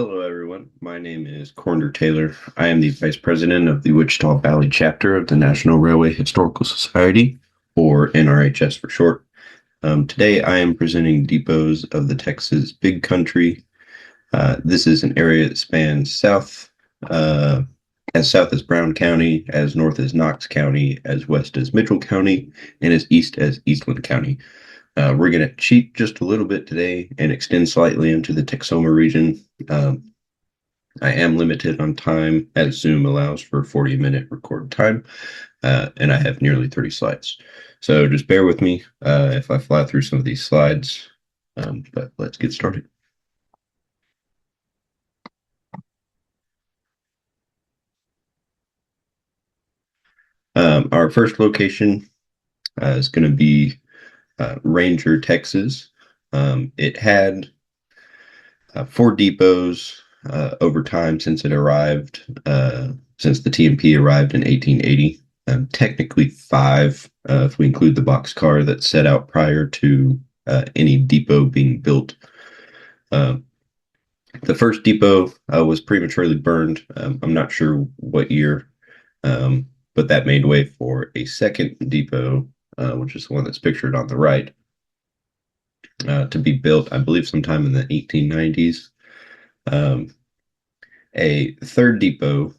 Hello, everyone. My name is Cornder Taylor. I am the Vice President of the Wichita Valley chapter of the National Railway Historical Society, or NRHS for short. Today, I am presenting depots of the Texas Big Country. This is an area that spans south as Brown County, as north as Knox County, as west as Mitchell County, and as east as Eastland County. We're going to cheat just a little bit today and extend slightly into the Texoma region. I am limited on time as Zoom allows for 40-minute record time, and I have nearly 30 slides. So just bear with me if I fly through some of these slides, but let's get started. Our first location is going to be Ranger, Texas. It had 4 depots over time since it arrived, since the TMP arrived in 1880. Technically 5, if we include the boxcar that set out prior to any depot being built. The first depot was prematurely burned. I'm not sure what year, but that made way for a second depot, which is the one that's pictured on the right, to be built, I believe, sometime in the 1890s. A third depot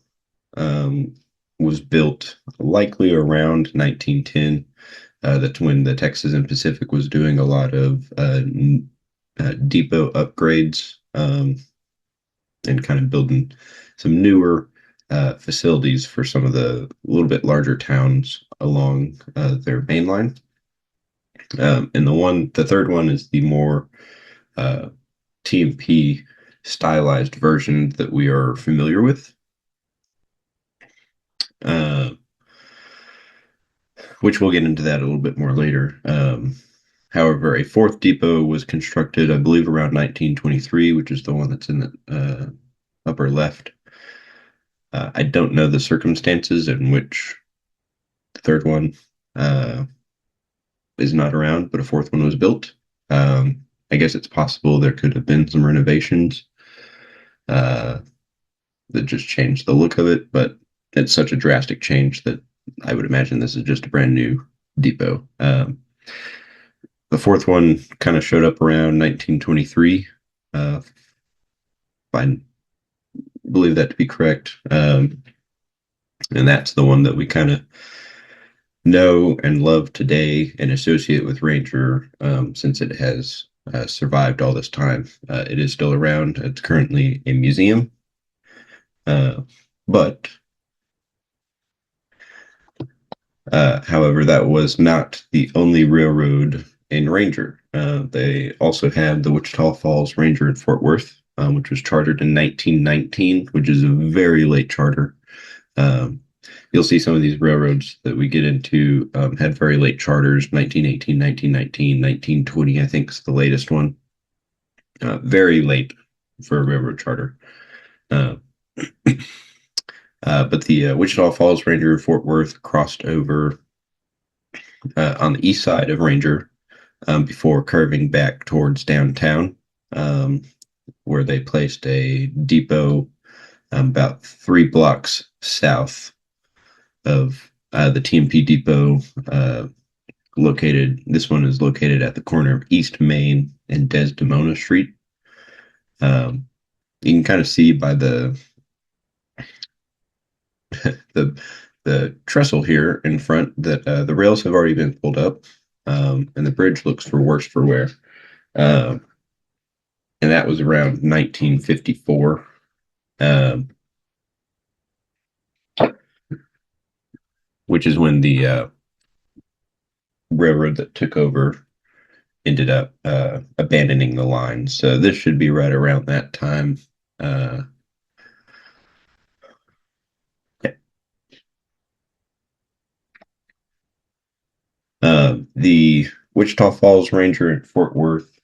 was built likely around 1910. That's when the Texas and Pacific was doing a lot of depot upgrades and kind of building some newer facilities for some of the little bit larger towns along their main line. And the third one is the more TMP stylized version that we are familiar with, which we'll get into that a little bit more later. However, a fourth depot was constructed, I believe, around 1923, which is the one that's in the upper left. I don't know the circumstances in which the third one is not around, but a fourth one was built. I guess it's possible there could have been some renovations that just changed the look of it, but it's such a drastic change that I would imagine this is just a brand new depot. The fourth one kind of showed up around 1923. I believe that to be correct. And that's the one that we kind of know and love today and associate with Ranger, since it has survived all this time. It is still around. It's currently a museum. But however, that was not the only railroad in Ranger. They also had the Wichita Falls Ranger in Fort Worth, which was chartered in 1919, which is a very late charter. You'll see some of these railroads that we get into had very late charters, 1918, 1919, 1920, I think is the latest one. Very late for a railroad charter. But the Wichita Falls Ranger in Fort Worth crossed over on the east side of Ranger before curving back towards downtown, where they placed a depot about 3 blocks south of the TMP depot. This one is located at the corner of East Main and Desdemona Street. You can kind of see by the the trestle here in front that the rails have already been pulled up, and the bridge looks for worse for wear. And that was around 1954. Which is when the railroad that took over ended up abandoning the line. So this should be right around that time. Yeah. The Wichita Falls Ranger in Fort Worth,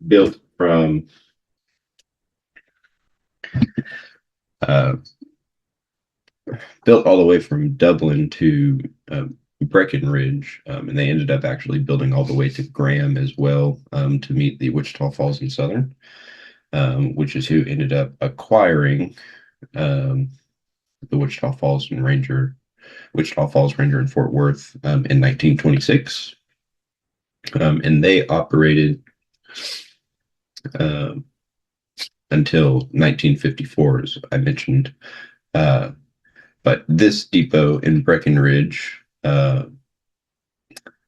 built from built all the way from Dublin to Breckenridge, and they ended up actually building all the way to Graham as well, to meet the Wichita Falls and Southern, which is who ended up acquiring um, the Wichita Falls Ranger in Fort Worth in 1926, and they operated um, until 1954, as I mentioned. Uh, but this depot in Breckenridge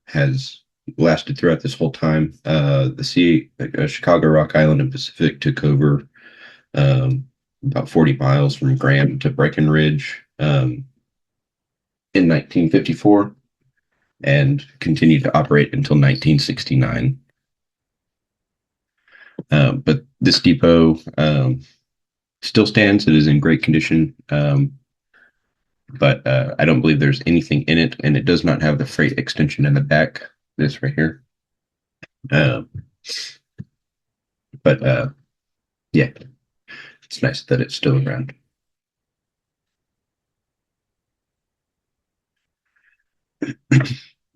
has lasted throughout this whole time. Chicago, Rock Island, and Pacific took over about 40 miles from Graham to Breckenridge in 1954 and continued to operate until 1969. But this depot still stands. It is in great condition, but I don't believe there's anything in it, and it does not have the freight extension in the back. This right here. Um, but yeah, it's nice that it's still around.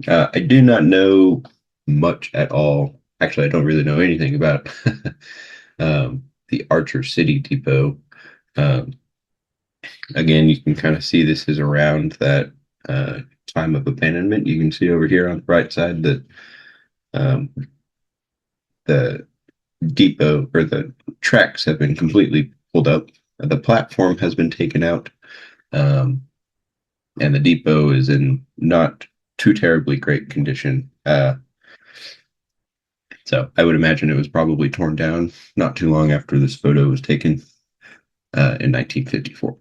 I do not know much at all. Actually, I don't really know anything about the Archer City Depot. Um, Again, you can kind of see this is around that uh, time of abandonment. You can see over here on the right side that um, the depot or the tracks have been completely pulled up. The platform has been taken out, um, and the depot is in not too terribly great condition. So I would imagine it was probably torn down not too long after this photo was taken in 1954.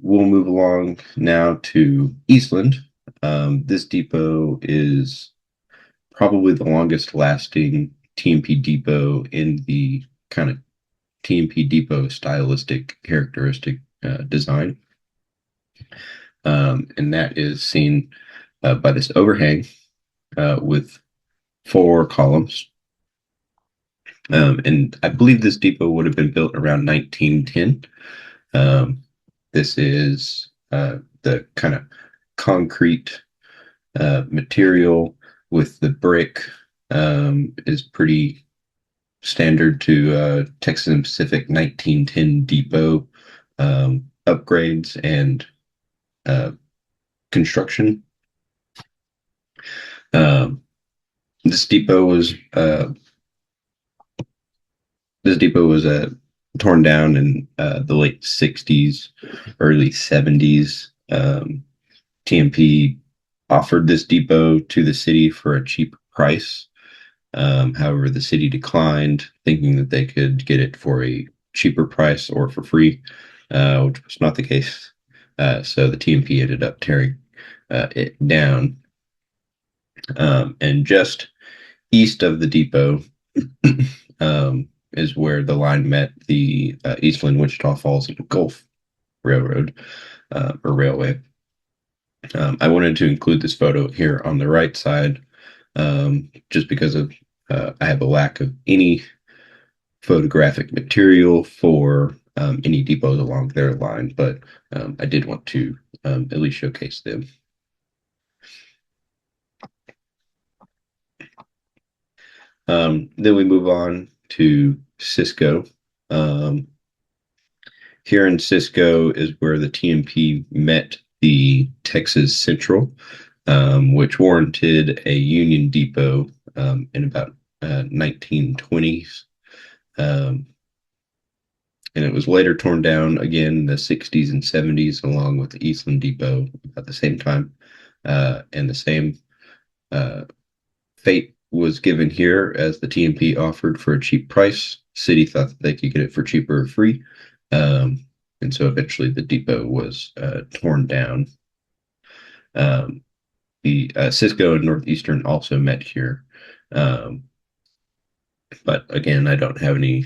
We'll move along now to Eastland. This depot is probably the longest lasting TMP depot in the kind of TMP depot stylistic characteristic design. And that is seen by this overhang with 4 columns. And I believe this depot would have been built around 1910. This is the kind of concrete material with the brick is pretty standard to Texas and Pacific 1910 depot upgrades and construction. Um, this depot was torn down in the late 60s, early 70s. TMP offered this depot to the city for a cheap price. However, the city declined, thinking that they could get it for a cheaper price or for free, which was not the case. So the TMP ended up tearing it down. And just east of the depot is where the line met the Eastland, Wichita Falls, and Gulf Railroad or Railway. I wanted to include this photo here on the right side just because of I have a lack of any photographic material for any depots along their line, but I did want to at least showcase them. Then we move on to Cisco. Here in Cisco is where the TMP met the Texas Central, which warranted a Union Depot in about 1920s. And it was later torn down again in the 60s and 70s, along with the Eastland Depot at the same time. And the same fate was given here as the TMP offered for a cheap price. City thought that they could get it for cheaper or free. And so eventually the depot was torn down. The Cisco and Northeastern also met here. But again, I don't have any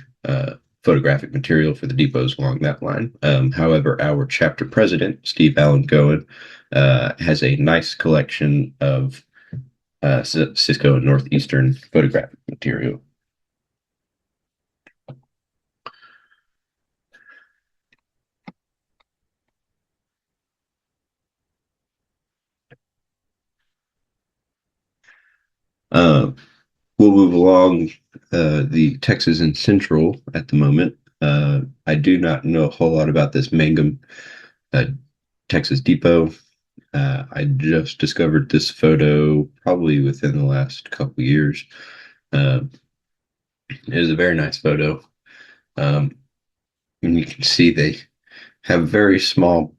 photographic material for the depots along that line. However, our chapter president, Steve Allen Cohen, has a nice collection of Cisco and Northeastern photographic material. Uh, we'll move along the Texas and Central at the moment. I do not know a whole lot about this Mangum uh, Texas Depot. I just discovered this photo probably within the last couple years. Uh, it is a very nice photo. Um, and you can see they have a very small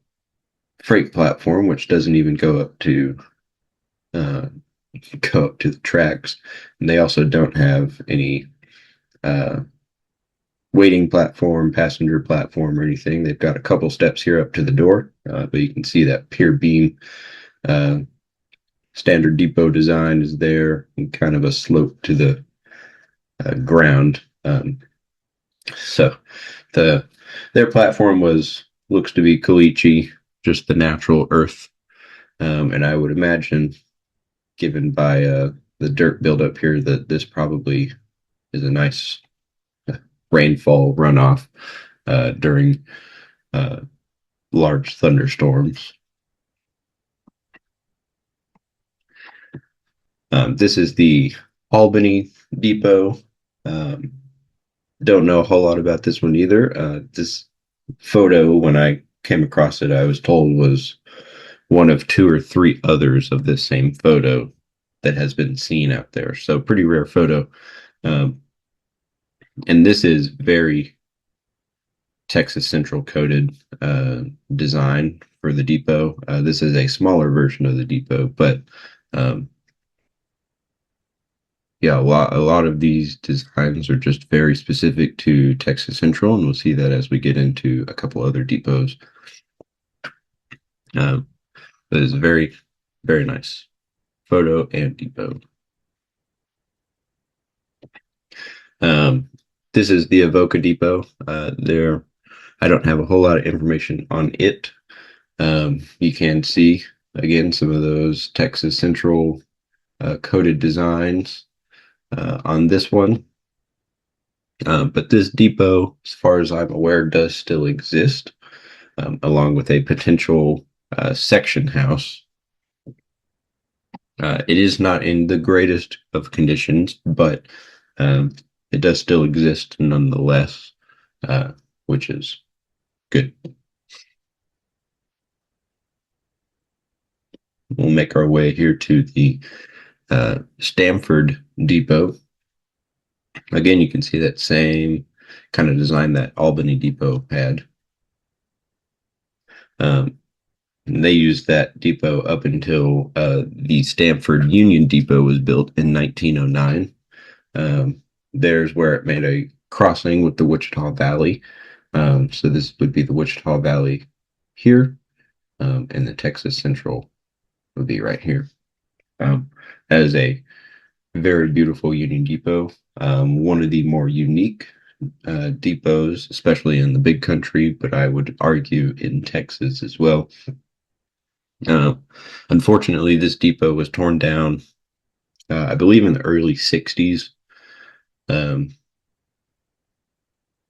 freight platform, which doesn't even uh, go up to the tracks. And they also don't have any uh, waiting platform, passenger platform, or anything. They've got a couple steps here up to the door, but you can see that pier beam. Uh, Standard depot design is there, and kind of a slope to the ground. So the their platform looks to be caliche, just the natural earth, and I would imagine, given by the dirt buildup here, that this probably is a nice rainfall runoff during uh, large thunderstorms. This is the Albany Depot. Um, don't know a whole lot about this one either. This photo, when I came across it, I was told was one of two or three others of this same photo that has been seen out there. So pretty rare photo. Um, and this is very Texas Central coded design for the depot. This is a smaller version of the depot, but um, yeah, a lot of these designs are just very specific to Texas Central, and we'll see that as we get into a couple other depots. Um, but it's very, very nice photo and depot. Um, this is the Avoca Depot. I don't have a whole lot of information on it. You can see again some of those Texas Central coded designs on this one. But this depot, as far as I'm aware, does still exist, along with a potential section house. It is not in the greatest of conditions, but um, it does still exist nonetheless, which is good. We'll make our way here to the Stamford Depot. Again, you can see that same kind of design that Albany Depot had. They used that depot up until the Stamford Union Depot was built in 1909. There's where it made a crossing with the Wichita Valley. So this would be the Wichita Valley here, and the Texas Central would be right here. That is a very beautiful Union Depot. One of the more unique depots, especially in the big country, but I would argue in Texas as well. Uh, Unfortunately, this depot was torn down, I believe, in the early 60s. Um,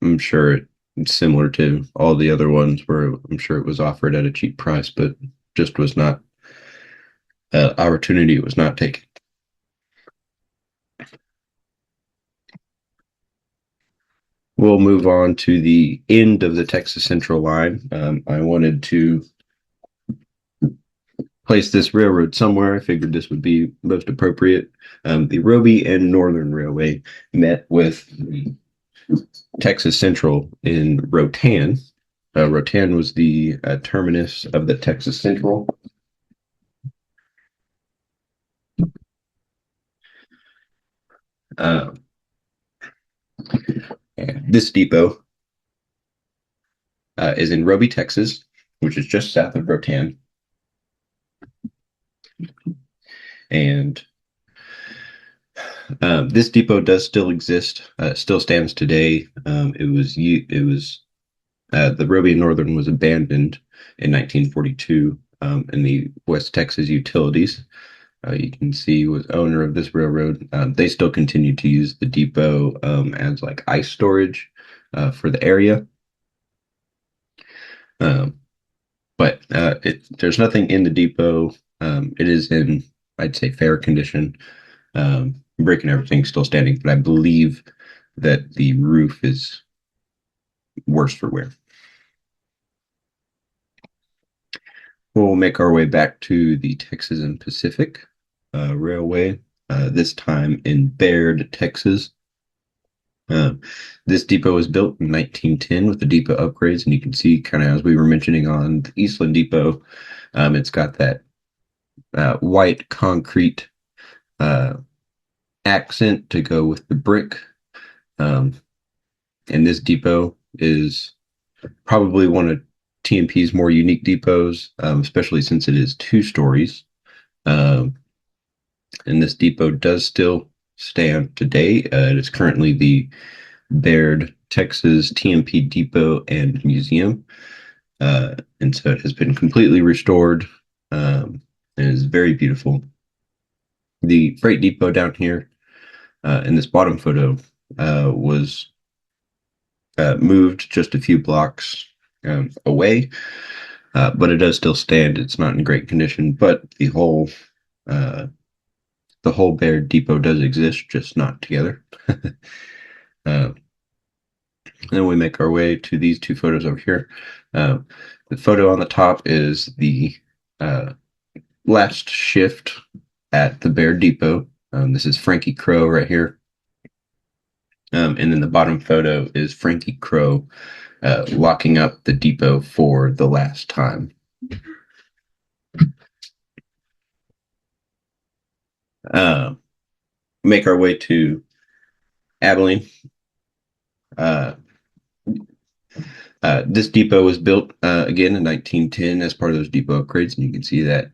I'm sure it's similar to all the other ones where I'm sure it was offered at a cheap price, but just was not opportunity was not taken. We'll move on to the end of the Texas Central line. I wanted to place this railroad somewhere. I figured this would be most appropriate. The Roby and Northern Railway met with the Texas Central in Rotan. Rotan was the terminus of the Texas Central. Uh, this depot is in Roby, Texas, which is just south of Rotan. And this depot does still exist. Still stands today. The Roby and Northern was abandoned in 1942, and the West Texas Utilities, you can see, was owner of this railroad. They still continue to use the depot as like ice storage for the area. Um, but there's nothing in the depot. It is in, I'd say, fair condition. Brick and everything still standing, but I believe that the roof is worse for wear. We'll make our way back to the Texas and Pacific Railway, this time in Baird, Texas. This depot was built in 1910 with the depot upgrades, and you can see, kind of as we were mentioning on the Eastland Depot, it's got that white concrete accent to go with the brick. And this depot is probably one of TMP's more unique depots, especially since it is 2 stories. And this depot does still stand today. It is currently the Baird, Texas TMP Depot and Museum. And so it has been completely restored and is very beautiful. The freight depot down here in this bottom photo was moved just a few blocks away, but it does still stand. It's not in great condition, but the whole Baird depot does exist, just not together. Then we make our way to these 2 photos over here. The photo on the top is the last shift at the Baird Depot. This is Frankie Crow right here. And then the bottom photo is Frankie Crow locking up the depot for the last time. Make our way to Abilene. This depot was built again in 1910 as part of those depot upgrades, and you can see that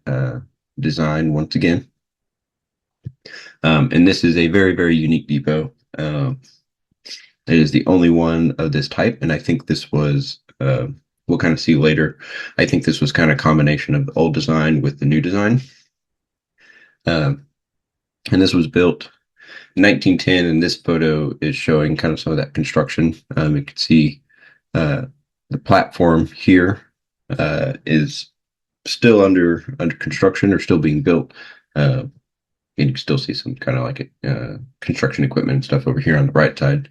design once again. And this is a very, very unique depot. It is the only one of this type, and I think this was, we'll kind of see later, I think this was kind of a combination of the old design with the new design. And this was built in 1910, and this photo is showing kind of some of that construction. You can see the platform here is still under construction or still being built. And you can still see some kind of like construction equipment and stuff over here on the right side.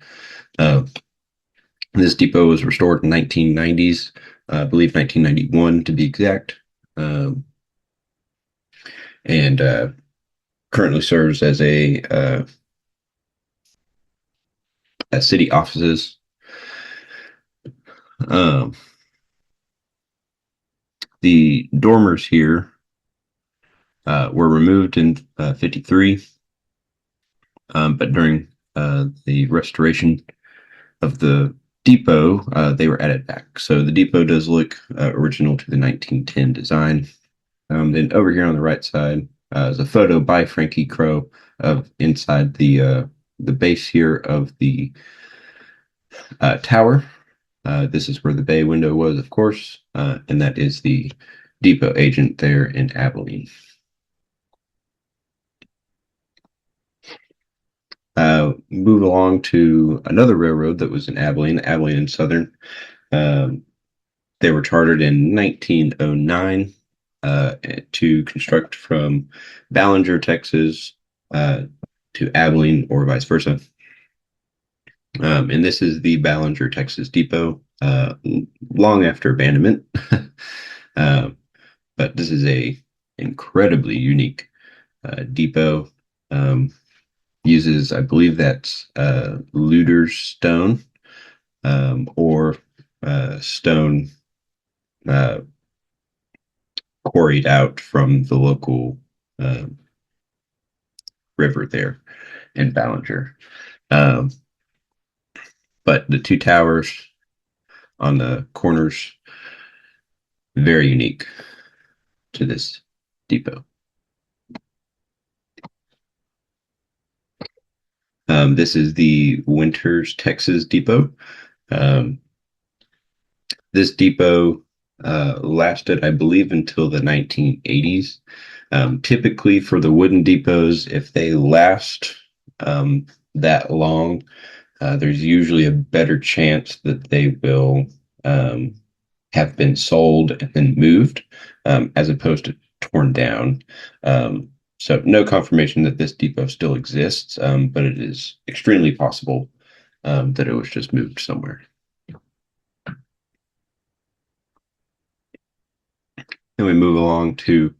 This depot was restored in 1990s, I believe 1991 to be exact, and currently serves as a city offices. The dormers here were removed in 53, but during the restoration of the depot, they were added back. So the depot does look original to the 1910 design. Then over here on the right side is a photo by Frankie Crow of inside the base here of the tower. This is where the bay window was, of course, and that is the depot agent there in Abilene. Move along to another railroad that was in Abilene and Southern. They were chartered in 1909 to construct from Ballinger, Texas, to Abilene or vice versa. And this is the Ballinger, Texas Depot, long after abandonment. But this is a incredibly unique depot. Uses, I believe that's Luder's stone or stone quarried out from the local river there in Ballinger. But the 2 towers on the corners, very unique to this depot. This is the Winters, Texas Depot. This depot lasted, I believe, until the 1980s. Typically for the wooden depots, if they last that long, there's usually a better chance that they will have been sold and then moved, as opposed to torn down. So no confirmation that this depot still exists, but it is extremely possible that it was just moved somewhere. Then we move along to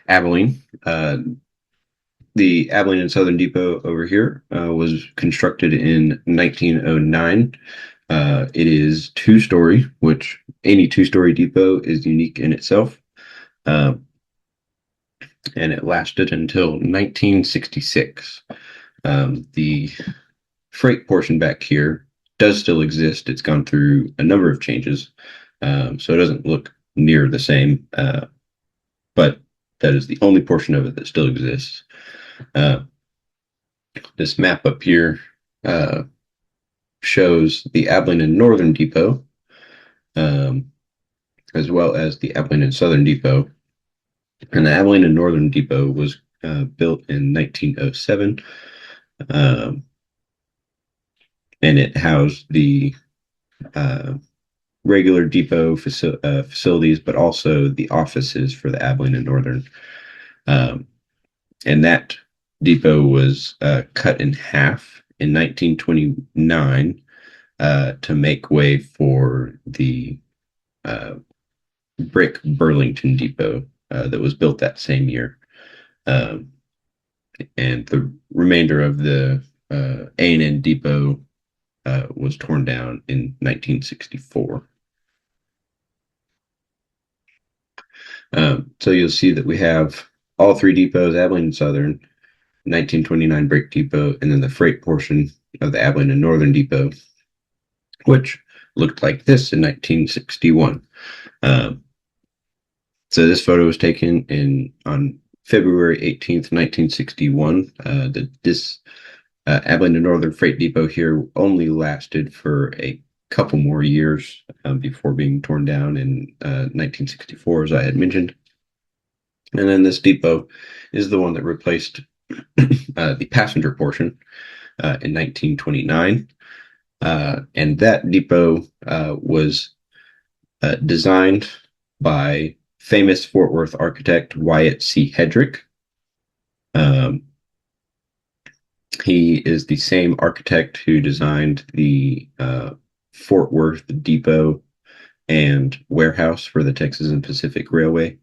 Abilene. The Abilene and Southern Depot over here was constructed in 1909. It is two-story, which any two-story depot is unique in itself. Uh, and it lasted until 1966. The freight portion back here does still exist. It's gone through a number of changes, so it doesn't look near the same, but that is the only portion of it that still exists. This map up here uh, shows the Abilene and Northern Depot, um, as well as the Abilene and Southern Depot. And the Abilene and Northern Depot was built in 1907, um, and it housed the uh, regular depot facilities, but also the offices for the Abilene and Northern. Um, and that depot was cut in half in 1929 to make way for the brick Burlington Depot that was built that same year. Um, and the remainder of the A&N Depot was torn down in 1964. So you'll see that we have all three depots, Abilene and Southern, 1929 Brick Depot, and then the freight portion of the Abilene and Northern Depot, which looked like this in 1961. So this photo was taken on February 18th, 1961. This Abilene and Northern Freight Depot here only lasted for a couple more years before being torn down in 1964, as I had mentioned. And then this depot is the one that replaced the passenger portion in 1929. And that depot was designed by famous Fort Worth architect Wyatt C. Hedrick. He is the same architect who designed the Fort Worth Depot and warehouse for the Texas and Pacific Railway.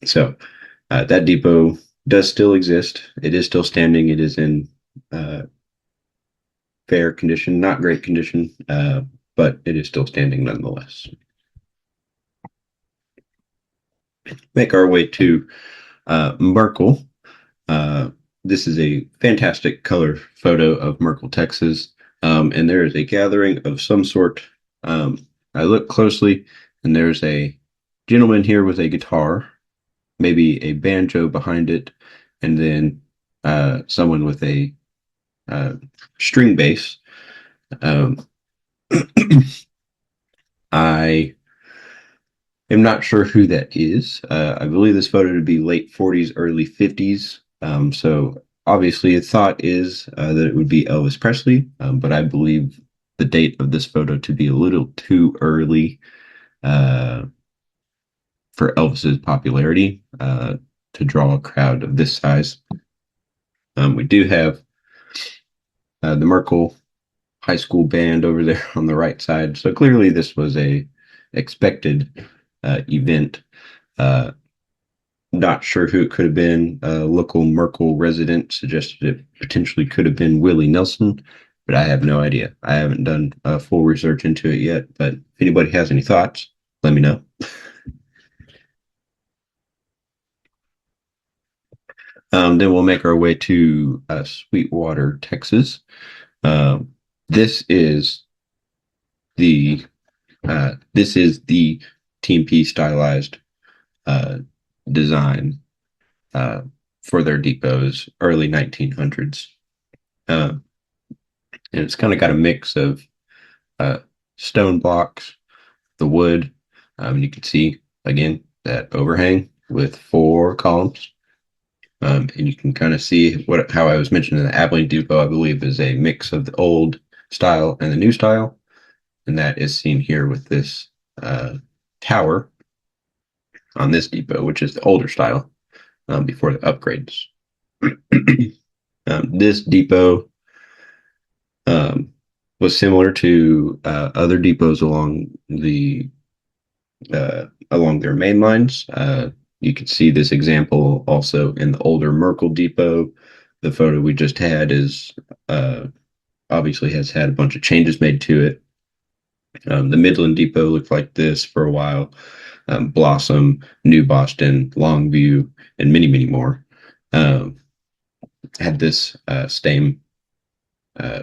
So that depot does still exist. It is still standing. It is in fair condition, not great condition, but it is still standing nonetheless. Make our way to Merkel. This is a fantastic color photo of Merkel, Texas. And there is a gathering of some sort. I look closely, and there's a gentleman here with a guitar, maybe a banjo behind it, and then someone with a string bass. I am not sure who that is. I believe this photo to be late 40s, early 50s. So obviously, a thought is that it would be Elvis Presley, but I believe the date of this photo to be a little too early for Elvis's popularity to draw a crowd of this size. We do have the Merkel High School band over there on the right side, so clearly this was a expected event. Not sure who it could have been. A local Merkel resident suggested it potentially could have been Willie Nelson, but I have no idea. I haven't done full research into it yet, but if anybody has any thoughts, let me know. Then we'll make our way to Sweetwater, Texas. This is the Team P stylized design for their depots, early 1900s. And it's kind of got a mix of stone blocks, the wood. You can see, again, that overhang with 4 columns. And you can kind of see how I was mentioning the Abilene Depot, I believe, is a mix of the old style and the new style. And that is seen here with this tower on this depot, which is the older style. before the upgrades. This depot um, was similar to other depots along their main lines. You can see this example also in the older Merkel depot. The photo we just had is obviously has had a bunch of changes made to it. The Midland Depot looked like this for a while. Blossom, New Boston, Longview, and many, many more had this same uh,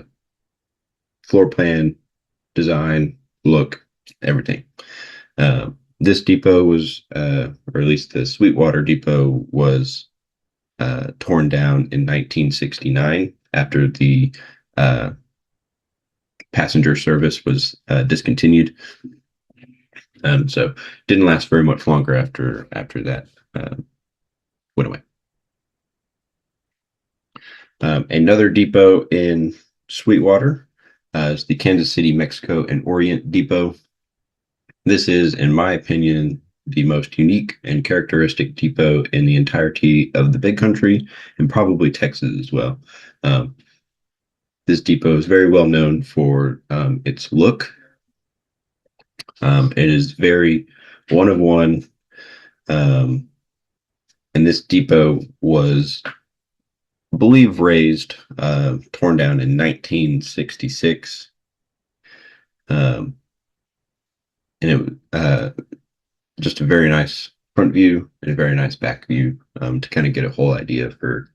floor plan, design, look, everything. This depot was, or at least the Sweetwater Depot was torn down in 1969 after the passenger service was discontinued. So didn't last very much longer after that went away. Another depot in Sweetwater is the Kansas City, Mexico, and Orient Depot. This is, in my opinion, the most unique and characteristic depot in the entirety of the Big Country, and probably Texas as well. This depot is very well known for its look. It is very one of one, and this depot was, I believe, torn down in 1966. And it just a very nice front view and a very nice back view to kind of get a whole idea for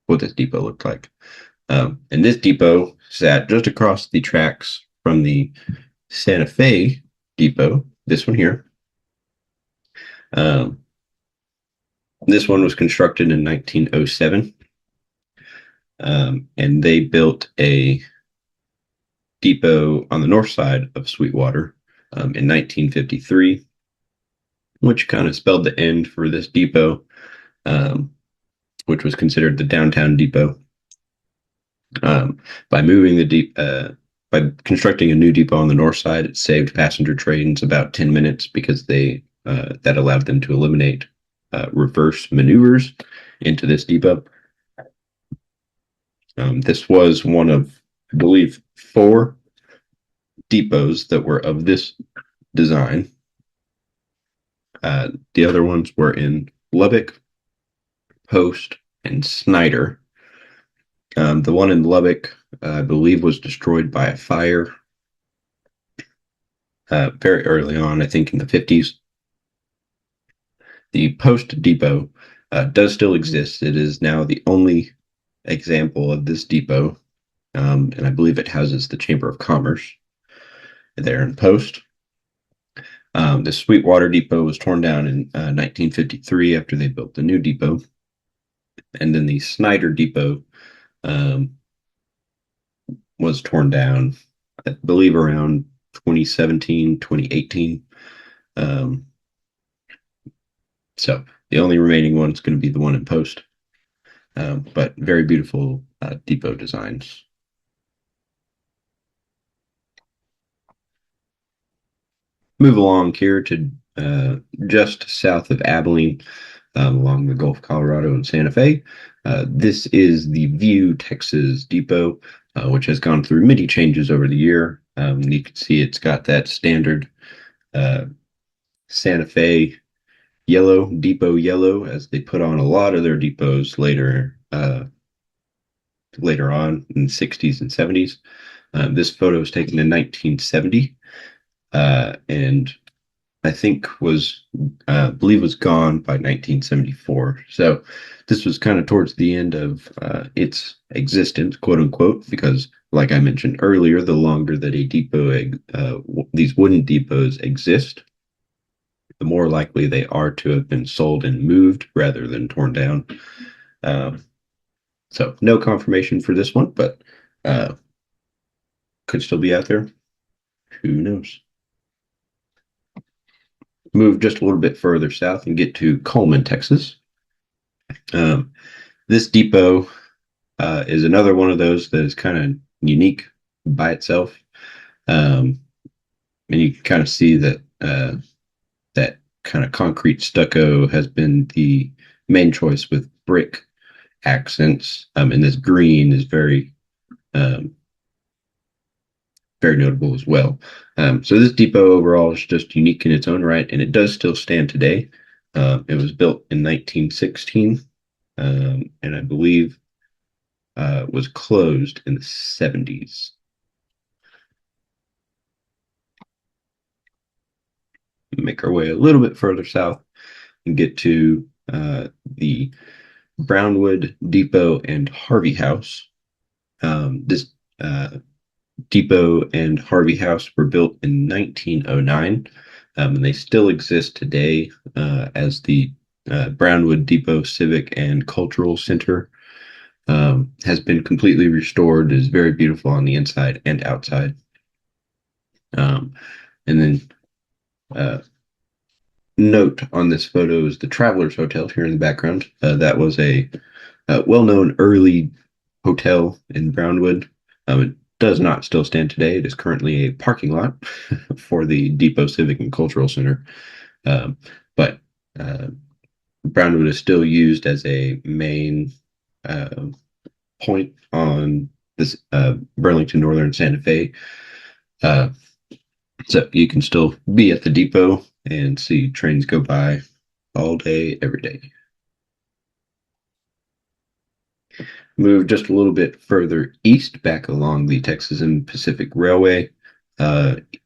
what this depot looked like. And this depot sat just across the tracks from the Santa Fe depot, this one here. This one was constructed in 1907, and they built a depot on the north side of Sweetwater in 1953, which kind of spelled the end for this depot, which was considered the downtown depot. By constructing a new depot on the north side, it saved passenger trains about 10 minutes because that allowed them to eliminate reverse maneuvers into this depot. This was one of, I believe, 4 depots that were of this design. The other ones were in Lubbock, Post, and Snyder. The one in Lubbock, I believe, was destroyed by a fire very early on, I think in the 50s. The Post Depot does still exist. It is now the only example of this depot, and I believe it houses the Chamber of Commerce there in Post. The Sweetwater Depot was torn down in 1953 after they built the new depot. And then the Snyder Depot was torn down, I believe, around 2017, 2018. So the only remaining one is going to be the one in Post, but very beautiful depot designs. Move along here to just south of Abilene, along the Gulf, Colorado, and Santa Fe. This is the View, Texas Depot, which has gone through many changes over the year. You can see it's got that standard Santa Fe yellow, depot yellow, as they put on a lot of their depots later on in the 60s and 70s. This photo was taken in 1970, and I think believe was gone by 1974. So this was kind of towards the end of its existence, quote unquote, because like I mentioned earlier, the longer that a depot, these wooden depots exist, the more likely they are to have been sold and moved rather than torn down. So no confirmation for this one, but could still be out there. Who knows? Move just a little bit further south and get to Coleman, Texas. This depot is another one of those that is kind of unique by itself. And you can kind of see that kind of concrete stucco has been the main choice, with brick accents. And this green is um, very notable as well. So this depot overall is just unique in its own right, and it does still stand today. It was built in 1916, and I believe was closed in the 70s. Make our way a little bit further south and get to the Brownwood Depot and Harvey House. This depot and Harvey House were built in 1909, and they still exist today as the Brownwood Depot Civic and Cultural Center. Has been completely restored, is very beautiful on the inside and outside. And then note on this photo is the Travelers Hotel here in the background. That was a well-known early hotel in Brownwood. It does not still stand today. It is currently a parking lot for the Depot Civic and Cultural Center. But Brownwood is still used as a main point on this Burlington Northern Santa Fe. So you can still be at the depot and see trains go by all day, every day. Move just a little bit further east, back along the Texas and Pacific Railway,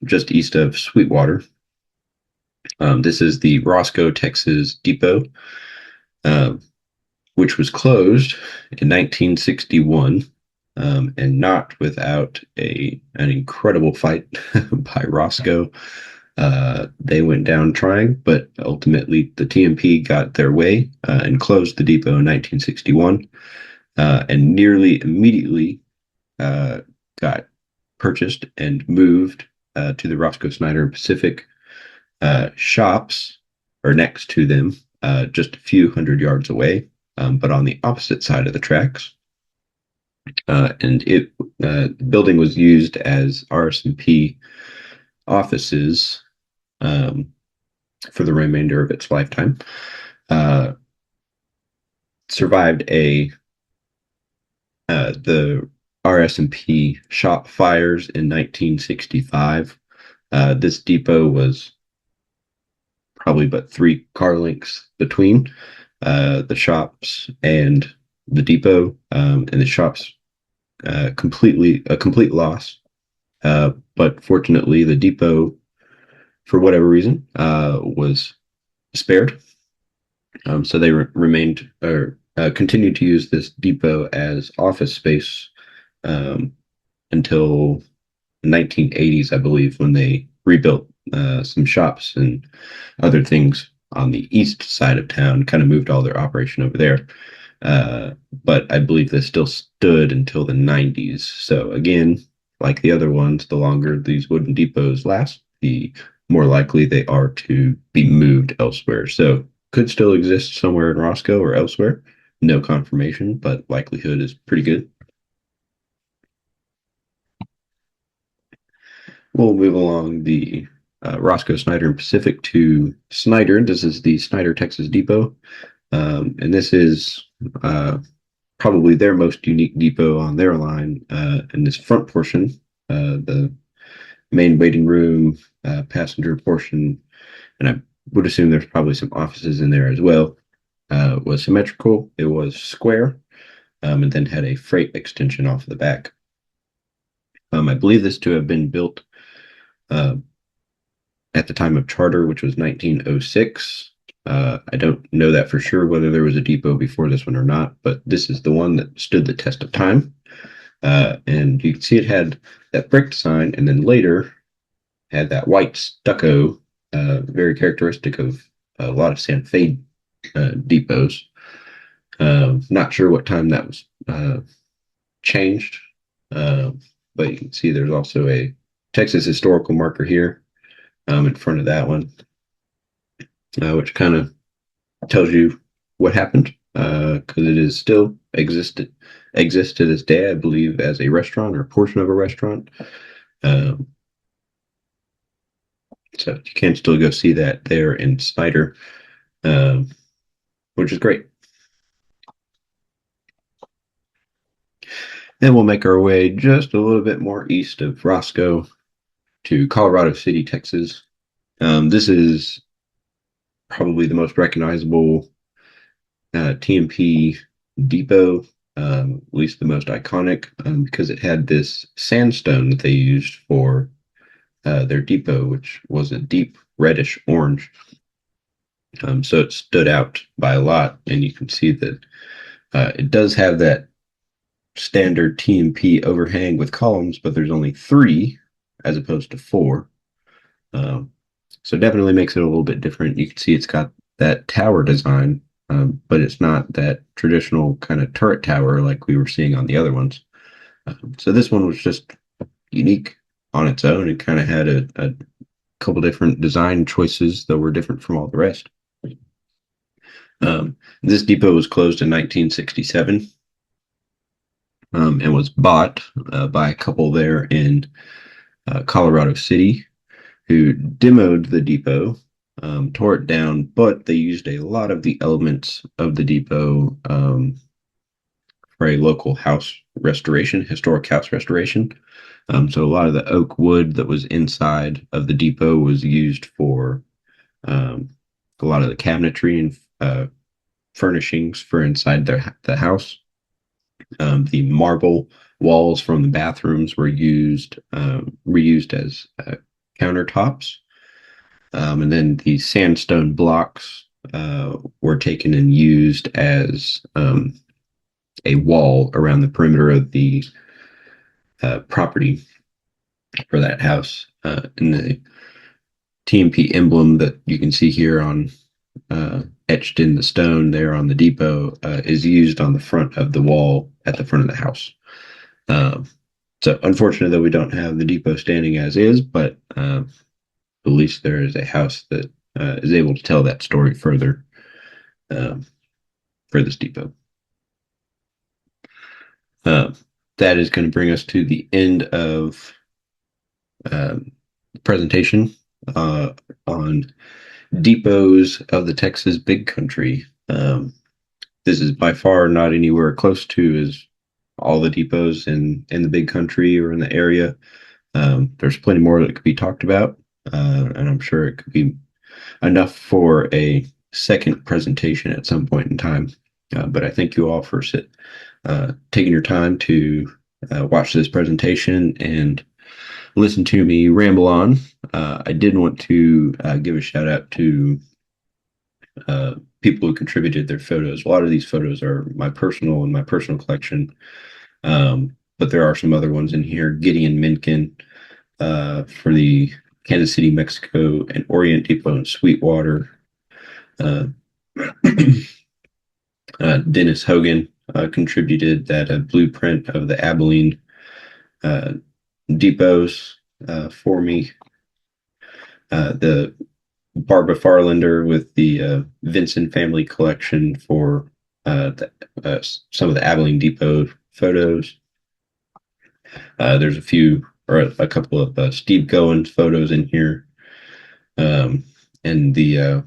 just east of Sweetwater. This is the Roscoe, Texas Depot, which was closed in 1961, and not without an incredible fight by Roscoe. They went down trying, but ultimately the TMP got their way and closed the depot in 1961, and nearly immediately got purchased and moved to the Roscoe Snyder and Pacific shops, or next to them, just a few hundred yards away, but on the opposite side of the tracks. And the building was used as RS&P offices for the remainder of its lifetime. Survived the RS&P shop fires in 1965. This depot was probably but 3 car lengths between the shops and the depot, and the shops a complete loss. But fortunately, the depot, for whatever reason, was spared. So they remained, or continued to use this depot as office space until the 1980s, I believe, when they rebuilt some shops and other things on the east side of town, kind of moved all their operation over there. But I believe this still stood until the 90s. So again, like the other ones, the longer these wooden depots last, the more likely they are to be moved elsewhere. So could still exist somewhere in Roscoe or elsewhere. No confirmation, but likelihood is pretty good. We'll move along the Roscoe, Snyder, and Pacific to Snyder. This is the Snyder, Texas Depot. And this is probably their most unique depot on their line. In this front portion, the main waiting room, passenger portion, and I would assume there's probably some offices in there as well, was symmetrical. It was square, and then had a freight extension off the back. I believe this to have been built at the time of charter, which was 1906. I don't know that for sure whether there was a depot before this one or not, but this is the one that stood the test of time. And you can see it had that brick design, and then later had that white stucco, very characteristic of a lot of Santa Fe depots. Not sure what time that was changed, but you can see there's also a Texas historical marker here in front of that one, which kind of tells you what happened, because it is still exists to this day, I believe, as a restaurant or a portion of a restaurant. So you can still go see that there in Snyder, um, which is great. Then we'll make our way just a little bit more east of Roscoe to Colorado City, Texas. This is probably the most recognizable TMP depot, at least the most iconic, because it had this sandstone that they used for their depot, which was a deep reddish orange. So it stood out by a lot, and you can see that it does have that standard TMP overhang with columns, but there's only three as opposed to four. Um, so definitely makes it a little bit different. You can see it's got that tower design, but it's not that traditional kind of turret tower like we were seeing on the other ones. So this one was just unique on its own. It kind of had a couple different design choices that were different from all the rest. This depot was closed in 1967 and was bought by a couple there in Colorado City who demoed the depot, tore it down, but they used a lot of the elements of the depot for a local house restoration, historic house restoration. So a lot of the oak wood that was inside of the depot was used for um, a lot of the cabinetry and furnishings for inside the house. The marble walls from the bathrooms were reused as countertops. And then the sandstone blocks were taken and used as a wall around the perimeter of the property for that house. And the TMP emblem that you can see here on etched in the stone there on the depot is used on the front of the wall at the front of the house. So unfortunate that we don't have the depot standing as is, but at least there is a house that is able to tell that story further for this depot. That is going to bring us to the end of the presentation on depots of the Texas Big Country. This is by far not anywhere close to as all the depots in the Big Country or in the area. There's plenty more that could be talked about, and I'm sure it could be enough for a second presentation at some point in time. But I thank you all for taking your time to watch this presentation and listen to me ramble on. I did want to give a shout out to people who contributed their photos. A lot of these photos are my personal collection, but there are some other ones in here. Gideon Minkin for the Kansas City, Mexico, and Orient Depot in Sweetwater. Dennis Hogan contributed that blueprint of the Abilene depots for me. The Barbara Farlander with the Vinson family collection for some of the Abilene Depot photos. There's a few or a couple of Steve Goins photos in here, and the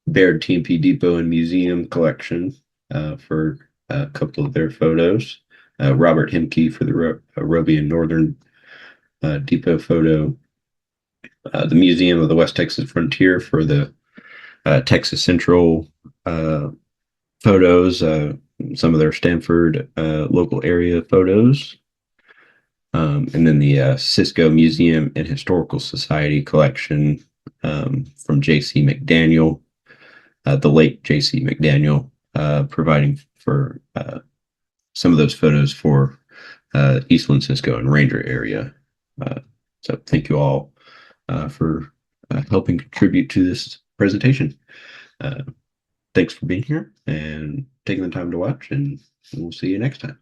Baird TMP Depot and Museum collection for a couple of their photos. Robert Hemke for the Robie and Northern Depot photo. The Museum of the West Texas Frontier for the Texas Central photos, some of their Stanford local area photos. And then the Cisco Museum and Historical Society collection from J.C. McDaniel, the late J.C. McDaniel, providing for some of those photos for Eastland, Cisco, and Ranger area. So thank you all for helping contribute to this presentation. Thanks for being here and taking the time to watch, and we'll see you next time.